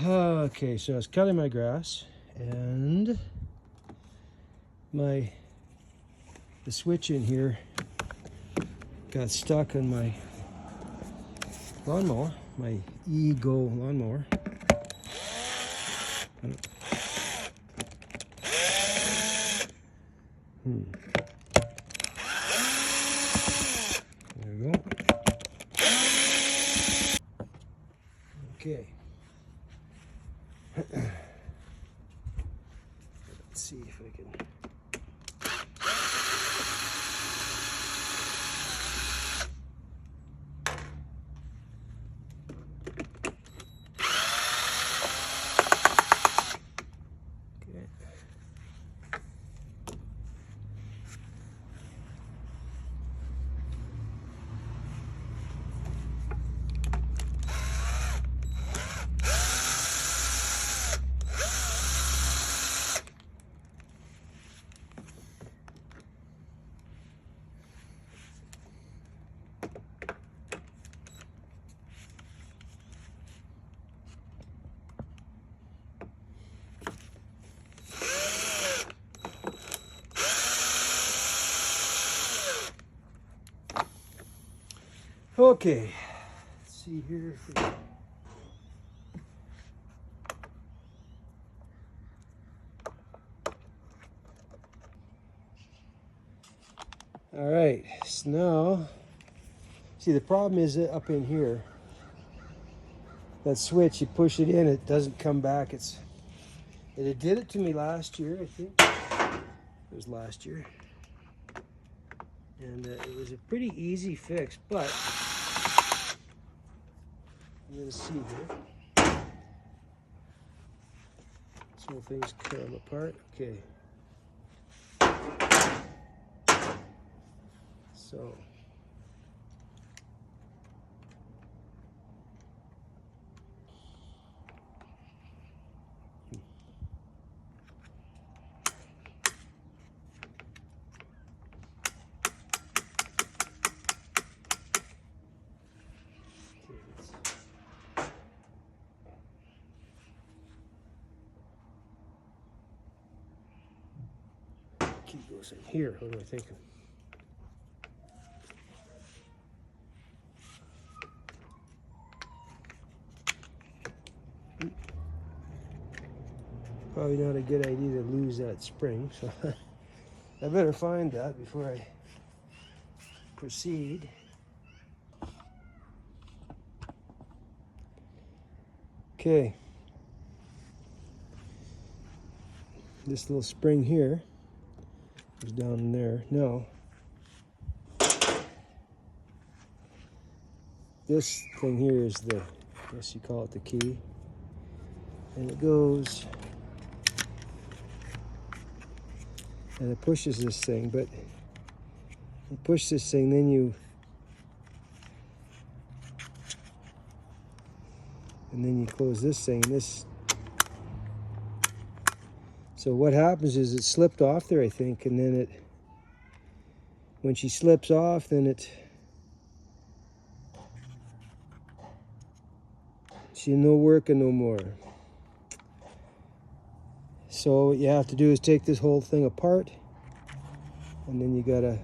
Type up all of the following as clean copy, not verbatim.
Okay, so I was cutting my grass and the switch in here got stuck on my lawnmower, my E-Go lawnmower. There we go. Okay. Let's see if I can. Okay, let's see here. All right, so now, see the problem is that up in here, that switch, you push it in, it doesn't come back. It did it to me last year, I think. It was last year. And it was a pretty easy fix, but I'm going to see here. This whole thing's come apart. Okay. So. Key goes in here. What am I thinking? Probably not a good idea to lose that spring, so I better find that before I proceed. Okay. This little spring here is down in there. Now, this thing here is I guess you call it the key. And it goes, and it pushes this thing, but you push this thing, then you close this thing, and this. So what happens is it slipped off there, I think, and then when she slips off, then she's no working no more. So what you have to do is take this whole thing apart, and then you gotta,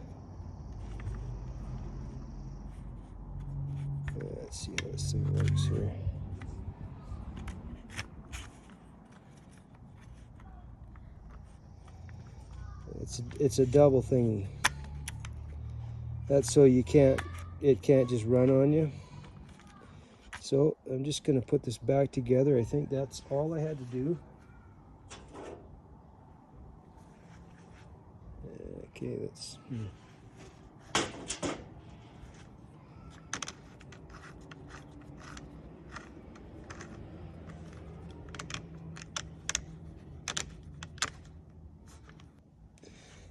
let's see how this thing works here. It's a double thingy. That's so it can't just run on you. So I'm just gonna put this back together. I think that's all I had to do. Okay, let's.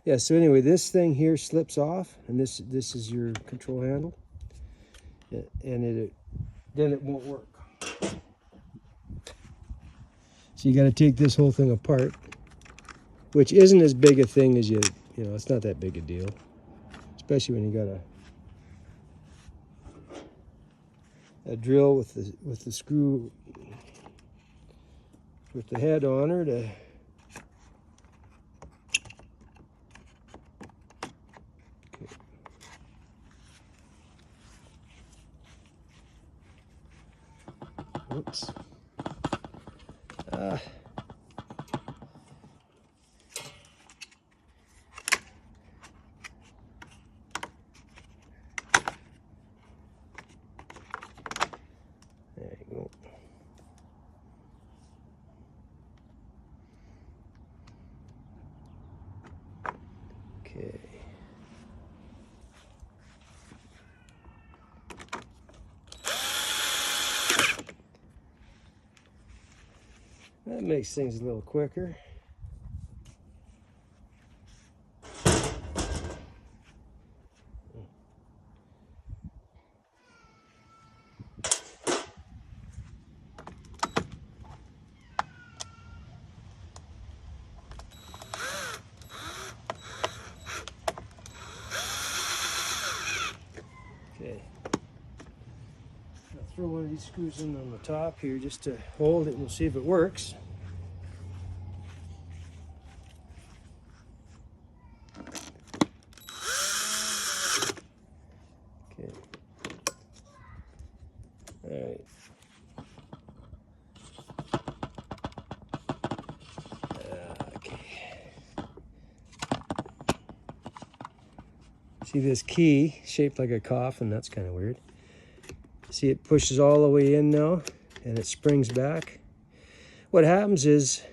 Yeah, so anyway, this thing here slips off, and this is your control handle, and then it won't work. So you got to take this whole thing apart, which isn't as big a thing as you know, it's not that big a deal, especially when you got a drill with the screw with the head on her to oops. There you go. Okay. That makes things a little quicker. Okay. I'll throw one of these screws in on the top here just to hold it and we'll see if it works. Okay. All right. See this key shaped like a coffin? That's kind of weird. See, it pushes all the way in now and it springs back. What happens is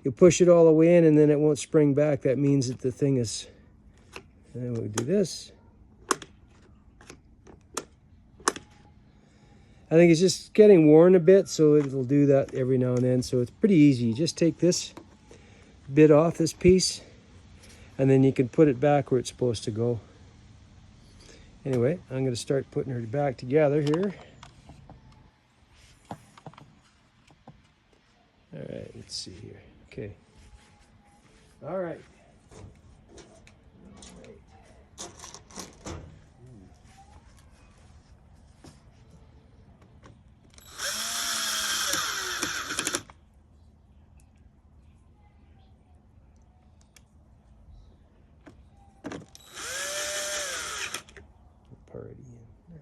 you push it all the way in and then it won't spring back. That means that the thing is, and then we'll do this. I think it's just getting worn a bit, so it'll do that every now and then. So it's pretty easy. You just take this bit off this piece and then you can put it back where it's supposed to go. Anyway, I'm going to start putting her back together here. All right, let's see here. Okay. All right. Party in there.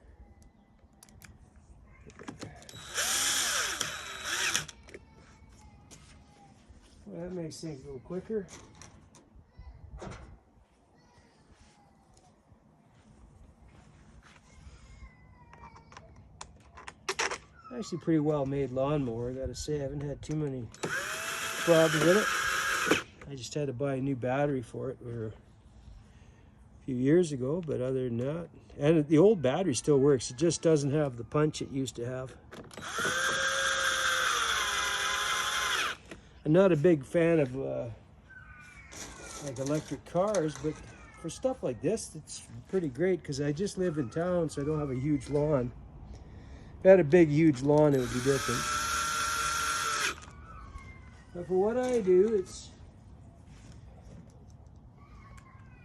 Well, that makes things a little quicker. Actually, pretty well made lawnmower, I gotta say. I haven't had too many problems with it. I just had to buy a new battery for it a few years ago, but other than that, and the old battery still works. It just doesn't have the punch it used to have. I'm not a big fan of like electric cars, but for stuff like this, it's pretty great because I just live in town, so I don't have a huge lawn. If I had a big, huge lawn, it would be different. But for what I do,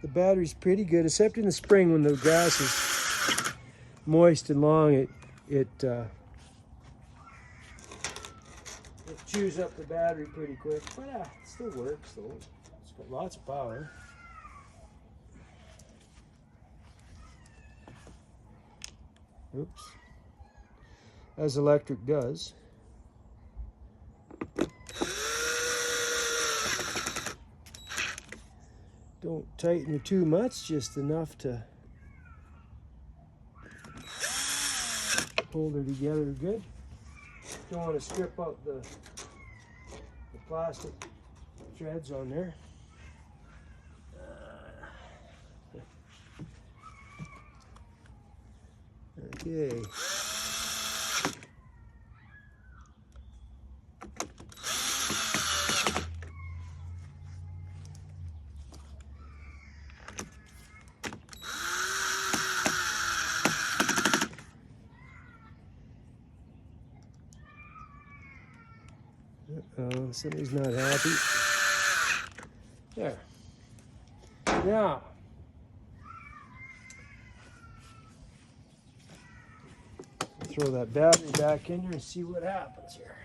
the battery's pretty good, except in the spring when the grass is moist and long, it chews up the battery pretty quick. But it still works though. It's got lots of power. Oops. As electric does. Don't tighten her too much, just enough to hold her together good. Don't want to strip out the plastic threads on there. Okay. Somebody's not happy. There. Now, throw that battery back in here and see what happens here.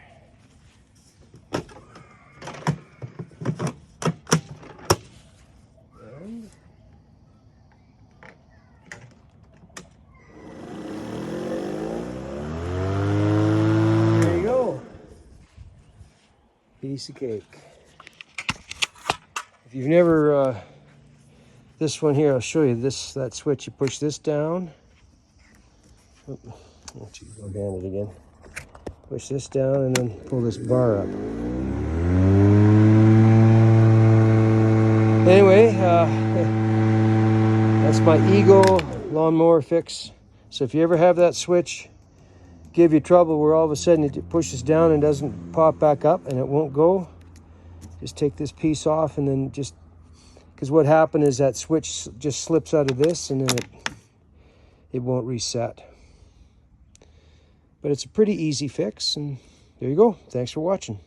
piece of cake. If you've never, this one here, I'll show you that switch. You push this down. Oh, go down it again. Push this down and then pull this bar up. Anyway, that's my Eagle lawnmower fix. So if you ever have that switch give you trouble where all of a sudden it pushes down and doesn't pop back up and it won't go, just take this piece off and then just, because what happened is that switch just slips out of this and then it won't reset. But it's a pretty easy fix, and there you go. Thanks for watching.